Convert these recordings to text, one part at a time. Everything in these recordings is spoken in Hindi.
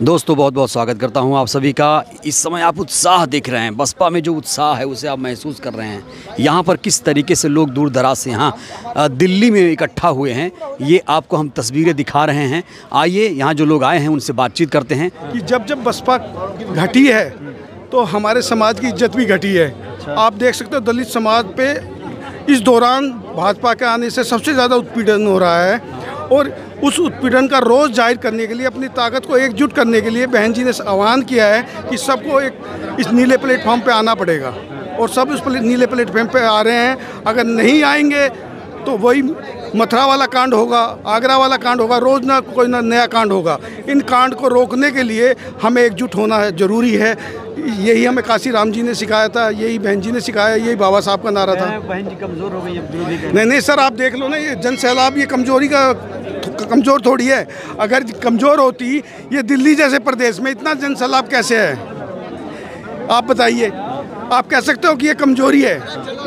दोस्तों बहुत बहुत स्वागत करता हूं आप सभी का। इस समय आप उत्साह देख रहे हैं, बसपा में जो उत्साह है उसे आप महसूस कर रहे हैं। यहाँ पर किस तरीके से लोग दूर दराज से यहाँ दिल्ली में इकट्ठा हुए हैं, ये आपको हम तस्वीरें दिखा रहे हैं। आइए यहाँ जो लोग आए हैं उनसे बातचीत करते हैं कि जब बसपा घटी है तो हमारे समाज की इज्जत भी घटी है। आप देख सकते हो दलित समाज पे इस दौरान भाजपा के आने से सबसे ज़्यादा उत्पीड़न हो रहा है और उस उत्पीड़न का रोज़ जाहिर करने के लिए, अपनी ताकत को एकजुट करने के लिए बहन जी ने आह्वान किया है कि सबको एक इस नीले प्लेटफॉर्म पे आना पड़ेगा और सब उस नीले प्लेटफॉर्म पे आ रहे हैं। अगर नहीं आएंगे तो वही मथुरा वाला कांड होगा, आगरा वाला कांड होगा, रोज़ ना कोई ना नया कांड होगा। इन कांड को रोकने के लिए हमें एकजुट होना है, ज़रूरी है। यही हमें काशी राम जी ने सिखाया था, यही बहन जी ने सिखाया, यही बाबा साहब का नारा था। बहन जी कमज़ोर हो गई। नहीं सर, आप देख लो ना, ये जन सैलाब ये कमजोरी का कमज़ोर थोड़ी है। अगर कमज़ोर होती ये दिल्ली जैसे प्रदेश में इतना जन सैलाब कैसे है, आप बताइए। आप कह सकते हो कि ये कमजोरी है?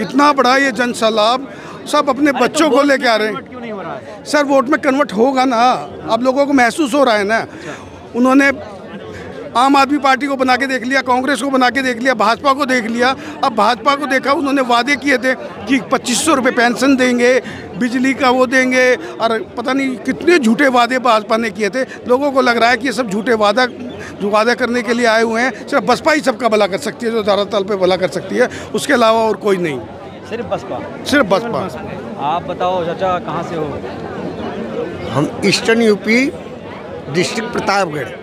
इतना बड़ा ये जन सैलाब, सब अपने बच्चों को लेके आ रहे हैं। क्यों नहीं हो रहा है? सर वोट में कन्वर्ट होगा ना, अब लोगों को महसूस हो रहा है ना। उन्होंने आम आदमी पार्टी को बना के देख लिया, कांग्रेस को बना के देख लिया, भाजपा को देख लिया। अब भाजपा को देखा, उन्होंने वादे किए थे कि 2500 रुपये पेंशन देंगे, बिजली का वो देंगे, और पता नहीं कितने झूठे वादे भाजपा ने किए थे। लोगों को लग रहा है कि ये सब झूठे वादा करने के लिए आए हुए हैं। सिर्फ बसपा ही सबका भला कर सकती है, जो धरातल पे भला कर सकती है, उसके अलावा और कोई नहीं। सिर्फ बसपा? सिर्फ बसपा। आप बताओ चाचा, कहाँ से हो? हम ईस्टर्न यूपी डिस्ट्रिक्ट प्रतापगढ़।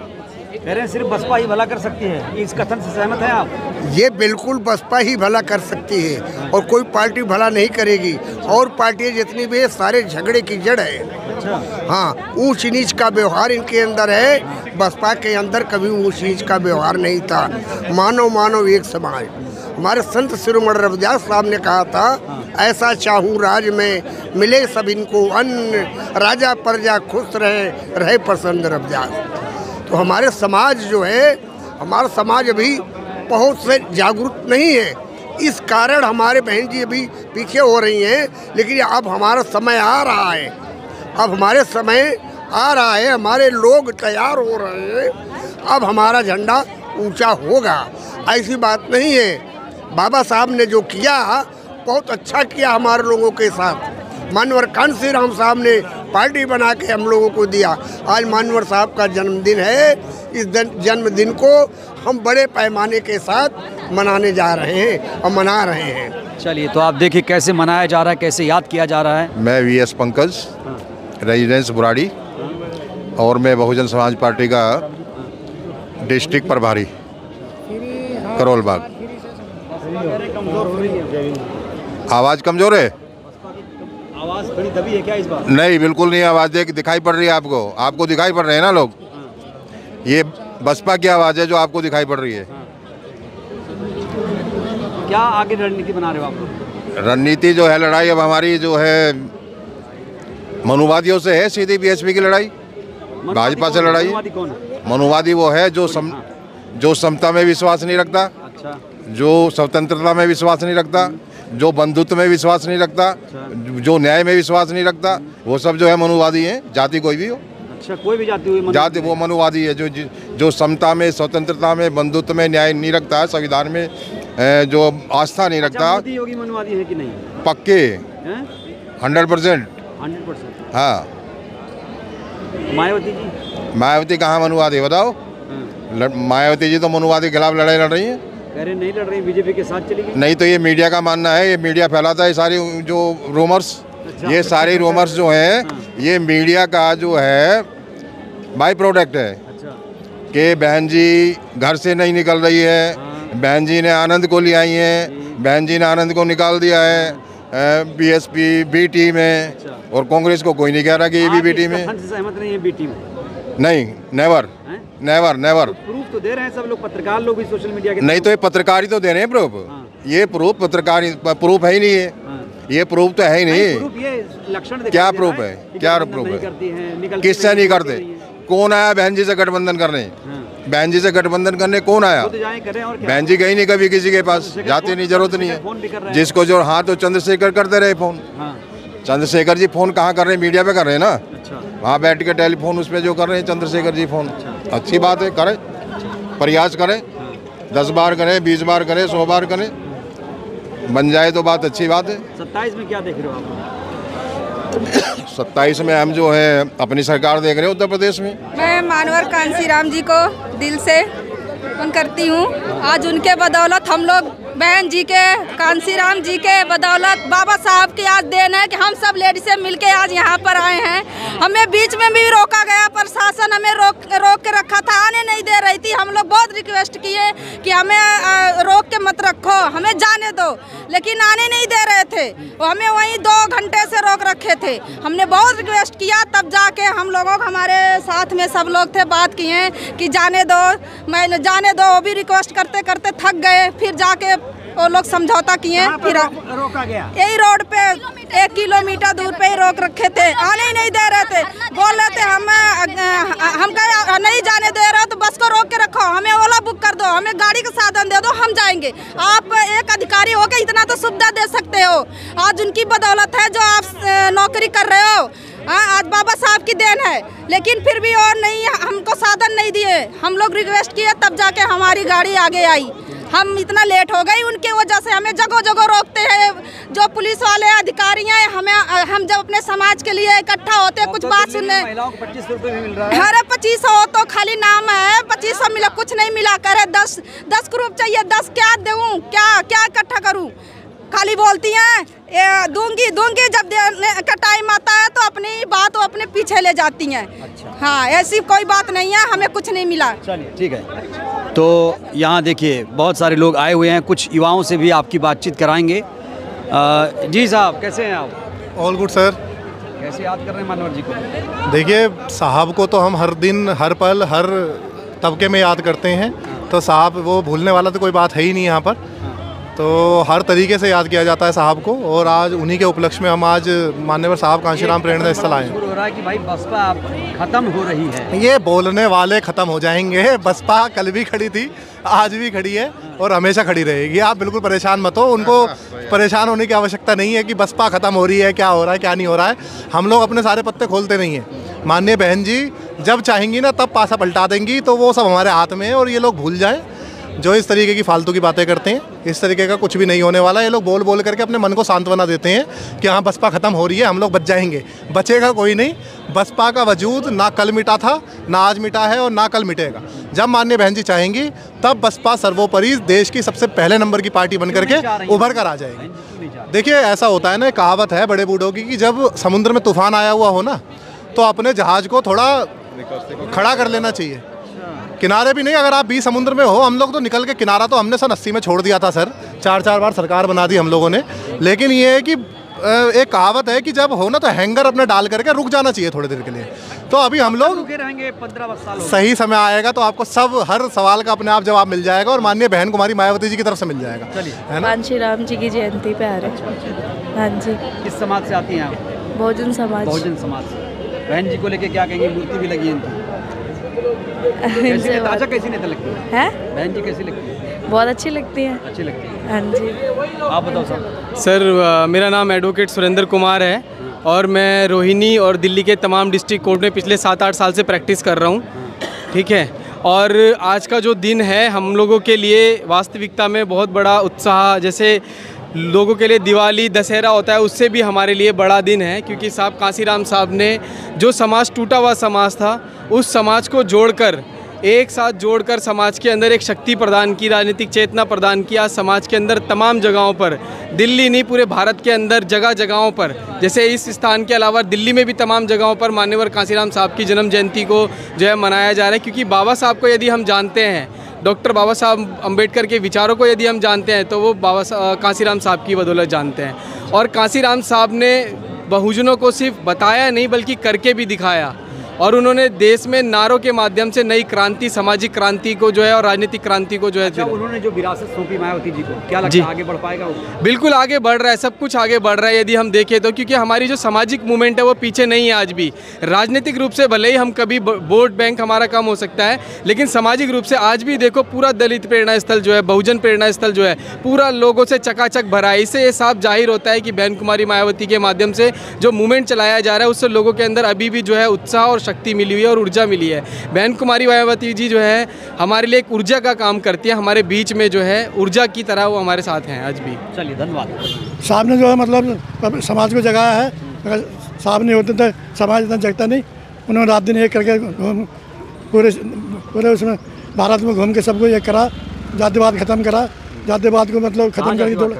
कह रहे हैं सिर्फ बसपा ही भला कर सकती है, इस कथन से सहमत हैं आप? ये बिल्कुल बसपा ही भला कर सकती है और कोई पार्टी भला नहीं करेगी। और पार्टियां जितनी भी है सारे झगड़े की जड़ है। अच्छा। हाँ, ऊंच नीच का व्यवहार इनके अंदर है। बसपा के अंदर कभी ऊंच नीच का व्यवहार नहीं था। मानव एक समाज। हमारे संत शिरोमणि रविदास साहब ने कहा था, ऐसा चाहूँ राज में मिले सब इनको अन्न, राजा प्रजा खुश रहे प्रसन्न रविदास। तो हमारे समाज जो है, हमारा समाज अभी बहुत से जागरूक नहीं है। इस कारण हमारे बहन जी अभी पीछे हो रही हैं। लेकिन अब हमारा समय आ रहा है, अब हमारे समय आ रहा है, हमारे लोग तैयार हो रहे हैं। अब हमारा झंडा ऊंचा होगा, ऐसी बात नहीं है। बाबा साहब ने जो किया बहुत अच्छा किया हमारे लोगों के साथ। मानवर कांसी राम साहब ने पार्टी बना के हम लोगों को दिया। आज मानवर साहब का जन्मदिन है। इस जन्मदिन को हम बड़े पैमाने के साथ मनाने जा रहे हैं और मना रहे हैं। चलिए, तो आप देखिए कैसे मनाया जा रहा है, कैसे याद किया जा रहा है। मैं वीएस पंकज, रेजिडेंस बुराड़ी, और मैं बहुजन समाज पार्टी का डिस्ट्रिक्ट प्रभारी करोल बाग। आवाज़ कमज़ोर है? आवाज़ थोड़ी दबी है क्या इस बार? नहीं, बिल्कुल नहीं। आवाज़ दिखाई पड़ रही है आपको दिखाई पड़ रहे हैं ना लोग। ये बसपा की आवाज़ है जो आपको दिखाई पड़ रही है। क्या आगे रणनीति बना रहे हो आप लोग? रणनीति जो है, लड़ाई अब हमारी जो है मनुवादियों से है, सीधी बीएसपी की लड़ाई, भाजपा से लड़ाई। मनुवादी कौन है? मनुवादी वो है जो समता में विश्वास नहीं रखता। अच्छा। जो स्वतंत्रता में विश्वास नहीं रखता, जो बंधुत्व में विश्वास नहीं रखता, जो न्याय में विश्वास नहीं रखता, वो सब जो है मनुवादी हैं। जाति कोई भी हो। अच्छा, कोई भी जाति हुई जाति वो मनुवादी है। जो समता में, स्वतंत्रता में, बंधुत्व में न्याय नहीं रखता है, संविधान में जो आस्था नहीं रखता। मोदी योगी मनुवादी है कि नहीं? पक्के 100%। 100%। हाँ। मायावती जी? मायावती कहाँ मनुवादी बताओ? मायावती जी तो मनुवादी के खिलाफ लड़ाई लड़ रही है। कह रहे नहीं लड़ रही, बीजेपी के साथ चली गई। नहीं तो ये मीडिया का मानना है, ये मीडिया फैलाता है सारी जो रूमर्स। अच्छा, ये सारी रूमर्स जो हैं, ये मीडिया का जो है बाई प्रोडक्ट है। अच्छा। कि बहन जी घर से नहीं निकल रही है, बहन जी ने आनंद को ले आई हैं, बहन जी ने आनंद को निकाल दिया है बीएसपी बी टीम में। और कांग्रेस को कोई नहीं कह रहा कि ये भी बी टीम है। सहमत नहीं है बी टीम? नहीं, नेवर नेवर। प्रूफ तो दे रहे हैं सब लोग, पत्रकार लोग भी सोशल मीडिया के। नहीं तो ये पत्रकार ही तो दे रहे हैं प्रूफ। ये प्रूफ प्रूफ है ही नहीं है। ये प्रूफ तो है ही नहीं। ये लक्षण क्या प्रूफ है? क्या प्रूफ है? किससे नहीं करते? कौन आया बहन जी से गठबंधन करने? बहन जी से गठबंधन करने कौन आया? बहन जी गई नहीं कभी किसी के पास, जाती नहीं, जरूरत नहीं है। जिसको जो हाँ, तो चंद्रशेखर करते रहे फोन। चंद्रशेखर जी फोन कहाँ कर रहे हैं? मीडिया पे कर रहे हैं ना। वहाँ बैठ के टेलीफोन उस पर जो कर रहे हैं चंद्रशेखर जी फ़ोन, अच्छी बात है, करें, प्रयास करें, 10 बार करें, 20 बार करें, 100 बार करें, बन जाए तो बात अच्छी बात है। 27 में क्या देख रहे हो आप? 27 में हम जो है अपनी सरकार देख रहे हैं उत्तर प्रदेश में। मैं मानवर कांसीराम जी को दिल से नमन करती हूँ। आज उनके बदौलत हम लोग बहन जी के, कांसीराम जी के बदौलत, बाबा साहब की आज देन है कि हम सब लेडीज़ें मिलके आज यहाँ पर आए हैं। हमें बीच में भी रोका गया, प्रशासन हमें रोक के रखा था, आने नहीं दे रही थी। हम लोग बहुत रिक्वेस्ट किए कि हमें रोक के मत रखो, हमें जाने दो, लेकिन आने नहीं दे रहे थे। वो हमें वहीं 2 घंटे से रोक रखे थे। हमने बहुत रिक्वेस्ट किया, तब जाके हम लोगों को, हमारे साथ में सब लोग थे, बात किए कि जाने दो, मैं जाने दो। वो भी रिक्वेस्ट करते करते थक गए, फिर जाके वो लोग समझौता किए। फिर रोका गया यही रोड पे 1 किलोमीटर दूर पे ही रोक रखे थे, आने ही नहीं दे रहे थे। बोल रहे थे हम नहीं जाने दे रहे तो बस को रोक के रखो, हमें ओला बुक कर दो, हमें गाड़ी का साधन दे दो, हम जाएंगे। आप एक अधिकारी हो के इतना तो सुविधा दे सकते हो। आज उनकी बदौलत है जो आप नौकरी कर रहे हो। आज बाबा साहब की देन है, लेकिन फिर भी और नहीं, हमको साधन नहीं दिए। हम लोग रिक्वेस्ट किए, तब जाके हमारी गाड़ी आगे आई। हम इतना लेट हो गई उनके वजह से। हमें जगह जगह रोकते हैं जो पुलिस वाले अधिकारी हैं। हम जब अपने समाज के लिए इकट्ठा होते हैं, कुछ बात सुनने, महिलाओं को 25 रुपये भी मिल रहा है। अरे 2500 तो खाली नाम है, 2500 मिला, कुछ नहीं मिला करे। 10 ग्रुप चाहिए, 10 क्या दूँ, क्या इकट्ठा करूँ? खाली बोलती हैं दूंगी, जब का टाइम आता है तो अपनी बात वो अपने पीछे ले जाती हैं। अच्छा। हाँ, ऐसी कोई बात नहीं है, हमें कुछ नहीं मिला। चलिए ठीक है। तो यहाँ देखिए बहुत सारे लोग आए हुए हैं, कुछ युवाओं से भी आपकी बातचीत कराएंगे। जी साहब, कैसे हैं आप? All good sir. कैसे याद कर रहे हैं मानवर जी को? देखिए, साहब को तो हम हर दिन, हर पल, हर तबके में याद करते हैं। तो साहब वो भूलने वाला तो कोई बात है ही नहीं यहाँ पर। तो हर तरीके से याद किया जाता है साहब को, और आज उन्हीं के उपलक्ष्य में हम आज माननीय साहब कांशीराम प्रेरणा स्थल आए हैं। हो रहा है कि भाई बसपा खत्म हो रही है। ये बोलने वाले खत्म हो जाएंगे। बसपा कल भी खड़ी थी, आज भी खड़ी है और हमेशा खड़ी रहेगी। आप बिल्कुल परेशान मत हो, उनको परेशान होने की आवश्यकता नहीं है कि बसपा खत्म हो रही है, क्या हो रहा है क्या नहीं हो रहा है। हम लोग अपने सारे पत्ते खोलते नहीं हैं। माननीय बहन जी जब चाहेंगी ना तब पासा पलटा देंगी, तो वो सब हमारे हाथ में है। और ये लोग भूल जाएं जो इस तरीके की फालतू की बातें करते हैं, इस तरीके का कुछ भी नहीं होने वाला। ये लोग बोल बोल करके अपने मन को सांत्वना देते हैं कि हाँ बसपा ख़त्म हो रही है, हम लोग बच जाएंगे। बचेगा कोई नहीं। बसपा का वजूद ना कल मिटा था, ना आज मिटा है और ना कल मिटेगा। जब माननीय बहन जी चाहेंगी तब बसपा सर्वोपरि देश की सबसे पहले नंबर की पार्टी बन करके उभर कर आ जाएगी। देखिए, ऐसा होता है ना, कहावत है बड़े बूढ़ों की कि जब समुद्र में तूफान आया हुआ हो ना, तो अपने जहाज़ को थोड़ा खड़ा कर लेना चाहिए। किनारे भी नहीं, अगर आप बीच समुद्र में हो, हम लोग तो निकल के, किनारा तो हमने सन 80 में छोड़ दिया था सर, 4 बार सरकार बना दी हम लोगों ने। लेकिन ये है कि एक कहावत है कि जब हो ना तो हैंगर अपने डाल करके रुक जाना चाहिए थोड़ी देर के लिए। तो अभी हम लोग रुके रहेंगे 15 साल। सही सही समय आएगा तो आपको सब हर सवाल का अपने आप जवाब मिल जाएगा, और माननीय बहन कुमारी मायावती जी की तरफ से मिल जाएगा। है ना? कांशीराम जी की जयंती पे आ रहे हैं। हाँ जी। किस समाज से आती हैं आप? बहुजन समाज। बहुजन समाज से। बहन जी को लेके क्या कहेंगे? मूर्ति भी लगी है इनकी। कैसी नेता लगती है? बहन जी कैसी लगती है? बहुत अच्छी लगती है। अच्छी लगती है। हाँ जी। आप बताओ साहब। सर, मेरा नाम एडवोकेट सुरेंद्र कुमार है और मैं रोहिणी और दिल्ली के तमाम डिस्ट्रिक्ट कोर्ट में पिछले 7-8 साल से प्रैक्टिस कर रहा हूँ। ठीक है। और आज का जो दिन है हम लोगों के लिए वास्तविकता में बहुत बड़ा उत्साह, जैसे लोगों के लिए दिवाली दशहरा होता है, उससे भी हमारे लिए बड़ा दिन है, क्योंकि साहब कांसीराम साहब ने जो समाज, टूटा हुआ समाज था, उस समाज को जोड़कर, एक साथ जोड़कर समाज के अंदर एक शक्ति प्रदान की, राजनीतिक चेतना प्रदान किया। समाज के अंदर तमाम जगहों पर, दिल्ली नहीं पूरे भारत के अंदर जगह जगहों पर, जैसे इस स्थान के अलावा दिल्ली में भी तमाम जगहों पर मान्यवर कांसीराम साहब की जन्म जयंती को जो है मनाया जा रहा है। क्योंकि बाबा साहब को यदि हम जानते हैं, डॉक्टर बाबा साहब अम्बेडकर के विचारों को यदि हम जानते हैं, तो वो कांसीराम साहब की बदौलत जानते हैं। और कांसीराम साहब ने बहुजनों को सिर्फ बताया नहीं बल्कि करके भी दिखाया। और उन्होंने देश में नारों के माध्यम से नई क्रांति, सामाजिक क्रांति को जो है और राजनीतिक क्रांति को जो है उन्होंने जो विरासत सौंपी मायावती जी को, क्या लगता है आगे बढ़ पाएगा वो? बिल्कुल आगे बढ़ रहा है, सब कुछ आगे बढ़ रहा है यदि हम देखें तो, क्योंकि हमारी जो सामाजिक मूवमेंट है वो पीछे नहीं है आज भी। राजनीतिक रूप से भले ही हम कभी वोट बैंक हमारा कम हो सकता है, लेकिन सामाजिक रूप से आज भी देखो पूरा दलित प्रेरणा स्थल जो है, बहुजन प्रेरणा स्थल जो है, पूरा लोगों से चकाचक भरा है। इससे ये साफ जाहिर होता है कि बहन कुमारी मायावती के माध्यम से जो मूवमेंट चलाया जा रहा है उससे लोगों के अंदर अभी भी जो है उत्साह और शक्ति मिली हुई है और ऊर्जा मिली है। बहन कुमारी मायावती जी जो है हमारे लिए एक ऊर्जा का काम करती है, हमारे बीच में जो है ऊर्जा की तरह वो हमारे साथ हैं आज भी। चलिए धन्यवाद। साहब ने जो है मतलब समाज को जगाया है, अगर साहब नहीं होते तो समाज इतना जगता नहीं। उन्होंने रात दिन एक करके पूरे उसमें भारत में घूम के सबको एक करा, जातिवाद खत्म करा, जातिवाद को मतलब खत्म करके जोड़ा।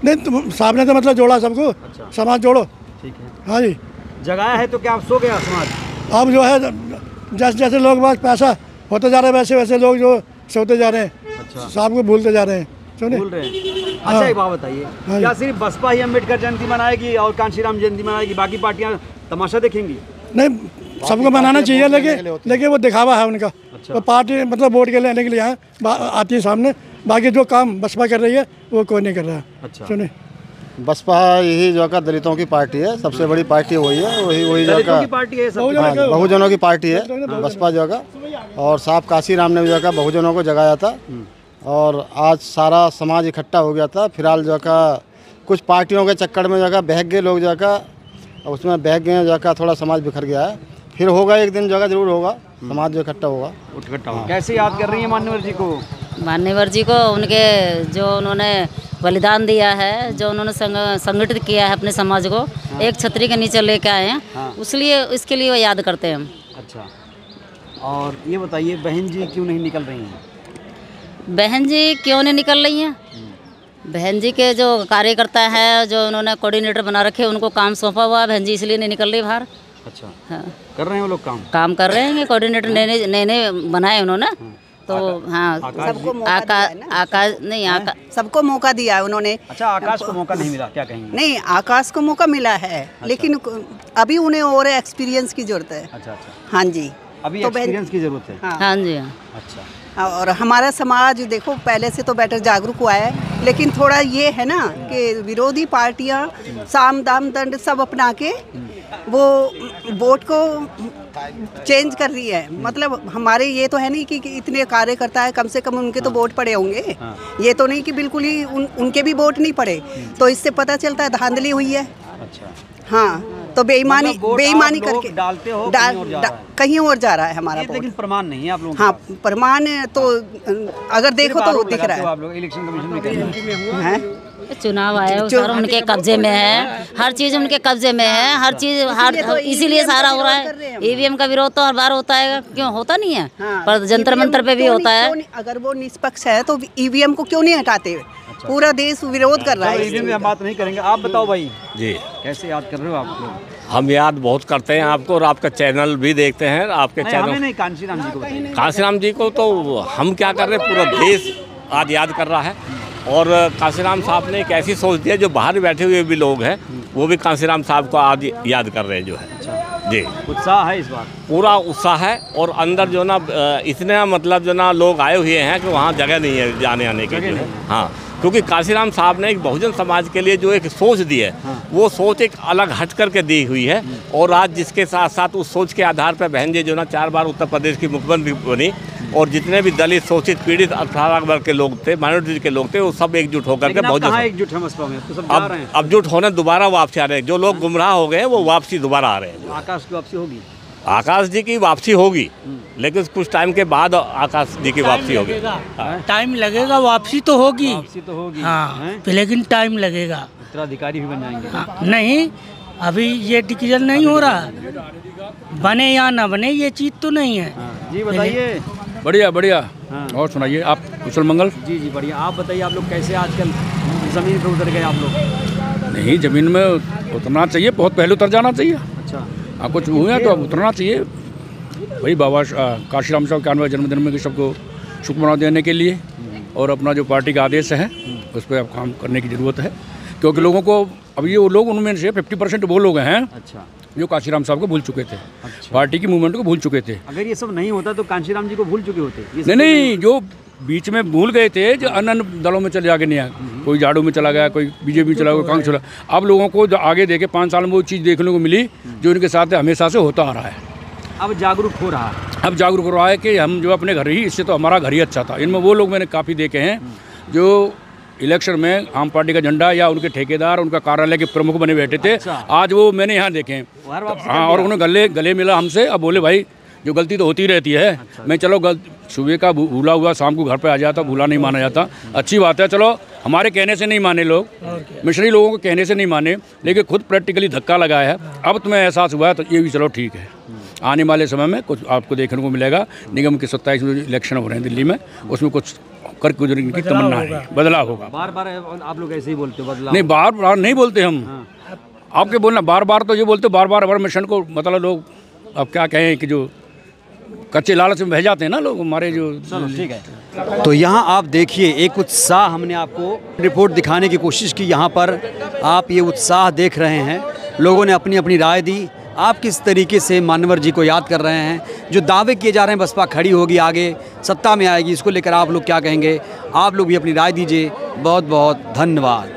नहीं तो साहब ने तो मतलब जोड़ा सबको। अच्छा। समाज जोड़ो। ठीक है। हाँ जी, जगाया है तो क्या आप सो गया समाज? अब जो है जैसे जैसे लोग बात पैसा होते जा रहे हैं वैसे वैसे लोग जो सोते जा रहे हैं। अच्छा। साहब को भूलते जा रहे हैं। भूल रहे हैं। अच्छा एक बात बताइए, क्या सिर्फ बसपा ही अम्बेडकर जयंती मनाएगी और कांशीराम जयंती मनाएगी, बाकी पार्टियां तमाशा देखेंगी? नहीं, सबको मनाना चाहिए, लेकिन वो दिखावा है उनका। अच्छा। तो पार्टी मतलब वोट के लेने के लिए आती है सामने, बाकी जो काम बसपा कर रही है वो कोई नहीं कर रहा है। अच्छा। सुनिए, बसपा यही जो का दलितों की पार्टी है, सबसे बड़ी पार्टी वही है, वही जो का पार्टी है, बहुजनों की पार्टी है बसपा जो का। और साहब काशीराम ने जो का बहुजनों को जगाया था और आज सारा समाज इकट्ठा हो गया था। फिलहाल जो का कुछ पार्टियों के चक्कर में जो का बहक गए लोग, जो का उसमें बहक गए, जो का थोड़ा समाज बिखर गया है। फिर होगा एक दिन जगह जरूर होगा, समाज जो इकट्ठा होगा। कैसे याद कर रही है मान्यवर जी को? मान्यवर जी को उनके जो उन्होंने बलिदान दिया है, जो उन्होंने संगठित किया है अपने समाज को, एक छतरी के नीचे लेके आए हैं, इसलिए इसके लिए वो याद करते हैं हम। अच्छा, और ये बताइए बहन जी क्यों नहीं निकल रही हैं? बहन जी क्यों नहीं निकल रही हैं? बहन जी के जो कार्यकर्ता है, जो उन्होंने कोऑर्डिनेटर बना रखे, उनको काम सौंपा हुआ है, बहन जी इसलिए नहीं निकल रही बाहर। अच्छा। हाँ। कर रहे हैं वो लोग काम कर रहे हैं, कोऑर्डिनेटर नए बनाए उन्होंने। तो हाँ, सबको सबको मौका दिया है उन्होंने। अच्छा, आकाश को मौका नहीं मिला, क्या कहेंगे? नहीं, आकाश को मौका मिला है। अच्छा। लेकिन अभी उन्हें और एक्सपीरियंस की जरूरत है। अच्छा अच्छा। हाँ जी, अभी एक्सपीरियंस की जरूरत है। हाँ जी। अच्छा। और हमारा समाज देखो पहले से तो बेटर जागरूक हुआ है, लेकिन थोड़ा ये है ना कि विरोधी पार्टियां साम दाम दंड सब अपना के वो वोट को चेंज कर रही है। मतलब हमारे ये तो है नहीं कि इतने कार्यकर्ता है, कम से कम उनके तो वोट पड़े होंगे। ये तो नहीं कि बिल्कुल ही उनके भी वोट नहीं पड़े। तो इससे पता चलता है धांधली हुई है। अच्छा। हाँ, तो बेईमानी करके डालते हो कहीं और जा रहा है हमारा वोट। लेकिन प्रमाण नहीं है आप लोगों के? हाँ, प्रमाण तो अगर देखो तो दिख रहा है। आप लोग इलेक्शन कमीशन में चुनाव आयोग सारा उनके कब्जे में है, हर चीज़ उनके कब्जे में है, हर चीज़ इसीलिए सारा हो रहा है। ईवीएम का विरोध तो हर बार होता है, क्यों होता नहीं है? पर जंतर मंतर पे भी होता है। अगर वो निष्पक्ष है तो ईवीएम को क्यों नहीं हटाते? पूरा देश विरोध कर रहा है। ईवीएम में बात नहीं करेंगे। आप बताओ भाई जी, कैसे याद कर रहे हो आप लोग? हम याद बहुत करते हैं आपको, और आपका चैनल भी देखते हैं। आपके चैनल नहीं, कांशीराम जी को बताइए। कांशीराम जी को तो हम क्या कर रहे हैं, पूरा देश आज याद कर रहा है। और कांशीराम साहब ने एक ऐसी सोच दी है, जो बाहर बैठे हुए भी लोग हैं वो भी कांशीराम साहब को आज याद कर रहे हैं जो है। जी, उत्साह है इस बार, पूरा उत्साह है। और अंदर जो ना इतने मतलब जो ना लोग आए हुए हैं कि वहाँ जगह नहीं है जाने आने के लिए। हाँ, क्योंकि कांशीराम साहब ने एक बहुजन समाज के लिए जो एक सोच दी है, वो सोच एक अलग हट करके दी हुई है। और आज जिसके साथ साथ उस सोच के आधार पर बहन जी जो ना 4 बार उत्तर प्रदेश की मुख्यमंत्री बनी, और जितने भी दलित शोषित पीड़ित 18 वर्ग के लोग थे, माइनॉरिटी के लोग थे, वो सब एकजुट होकर के बहुजन एकजुट है बसपा में, तो सब जा रहे हैं। अब जुट होने दोबारा वापसी आ रहे हैं। जो लोग गुमराह हो गए वो वापसी दोबारा आ रहे हैं। आकाश की वापसी होगी? आकाश जी की वापसी होगी, लेकिन कुछ टाइम के बाद आकाश जी की वापसी होगी। टाइम लगेगा, वापसी तो होगी। वापसी तो होगी, हाँ, लेकिन टाइम लगेगा। उत्तराधिकारी भी बन जाएंगे? हाँ, नहीं, अभी ये डिसीजन नहीं हो रहा, बने या ना बने ये चीज़ तो नहीं है। जी बताइए। बढ़िया बढ़िया। और सुनाइए आप, कुशल मंगल? जी जी बढ़िया। आप बताइए, आप लोग कैसे आजकल ज़मीन पर उतर गए आप लोग? नहीं, ज़मीन में उतरना चाहिए, बहुत पहले उतर जाना चाहिए। अच्छा। आप कुछ हुए हैं तो अब उतरना चाहिए भाई। बाबा काशीराम साहब के 91वें जन्मदिन में सबको शुभकामना देने के लिए, और अपना जो पार्टी का आदेश है उस पर अब काम करने की ज़रूरत है। क्योंकि लोगों को अब ये वो लोग उनमें से 50% वो लोग हैं अच्छा जो काशीराम साहब को भूल चुके थे। पार्टी की मूवमेंट को भूल चुके थे। अगर ये सब नहीं होता तो कांशीराम जी को भूल चुके होते। नहीं, जो बीच में भूल गए थे, जो अन्य दलों में चले जाके नहीं आया, कोई झाड़ू में चला गया, कोई बीजेपी में चला गया, कोई कांग्रेस चला। अब लोगों को जो आगे देखे 5 साल में वो चीज़ देखने को मिली जो इनके साथ हमेशा से होता आ रहा है। अब जागरूक हो रहा है। अब जागरूक हो रहा है कि हम जो अपने घर ही, इससे तो हमारा घर ही अच्छा था। इनमें वो लोग मैंने काफ़ी देखे हैं जो इलेक्शन में आम पार्टी का झंडा या उनके ठेकेदार, उनका कार्यालय के प्रमुख बने बैठे थे। आज वो मैंने यहाँ देखे हैं। हाँ, और उन्होंने गले मिला हमसे। अब बोले भाई जो गलती तो होती रहती है, मैं चलो सुबह का भूला हुआ शाम को घर पे आ जाता, भूला नहीं माना जाता। अच्छी बात है, चलो हमारे कहने से नहीं माने लोग, मिश्री लोगों को कहने से नहीं माने, लेकिन खुद प्रैक्टिकली धक्का लगाया है। अब तुम्हें एहसास हुआ है तो ये भी चलो ठीक है। आने वाले समय में कुछ आपको देखने को मिलेगा। निगम के 27 में इलेक्शन हो रहे हैं दिल्ली में, उसमें कुछ कर गुजरने की तमन्ना है, बदलाव होगा। बार बार आप लोग ऐसे ही बोलते हो बदलाव? नहीं, बार बार नहीं बोलते हम। आपके बोलना बार बार तो ये बोलते, बार बार हमारे मिशन को मतलब लोग अब क्या कहें कि जो कच्चे लालच में बह जाते हैं ना लोग हमारे जो। चलो ठीक है। तो यहाँ आप देखिए एक उत्साह, हमने आपको रिपोर्ट दिखाने की कोशिश की। यहाँ पर आप ये उत्साह देख रहे हैं, लोगों ने अपनी अपनी राय दी। आप किस तरीके से मान्यवर जी को याद कर रहे हैं? जो दावे किए जा रहे हैं बसपा खड़ी होगी, आगे सत्ता में आएगी, इसको लेकर आप लोग क्या कहेंगे? आप लोग भी अपनी राय दीजिए। बहुत बहुत धन्यवाद।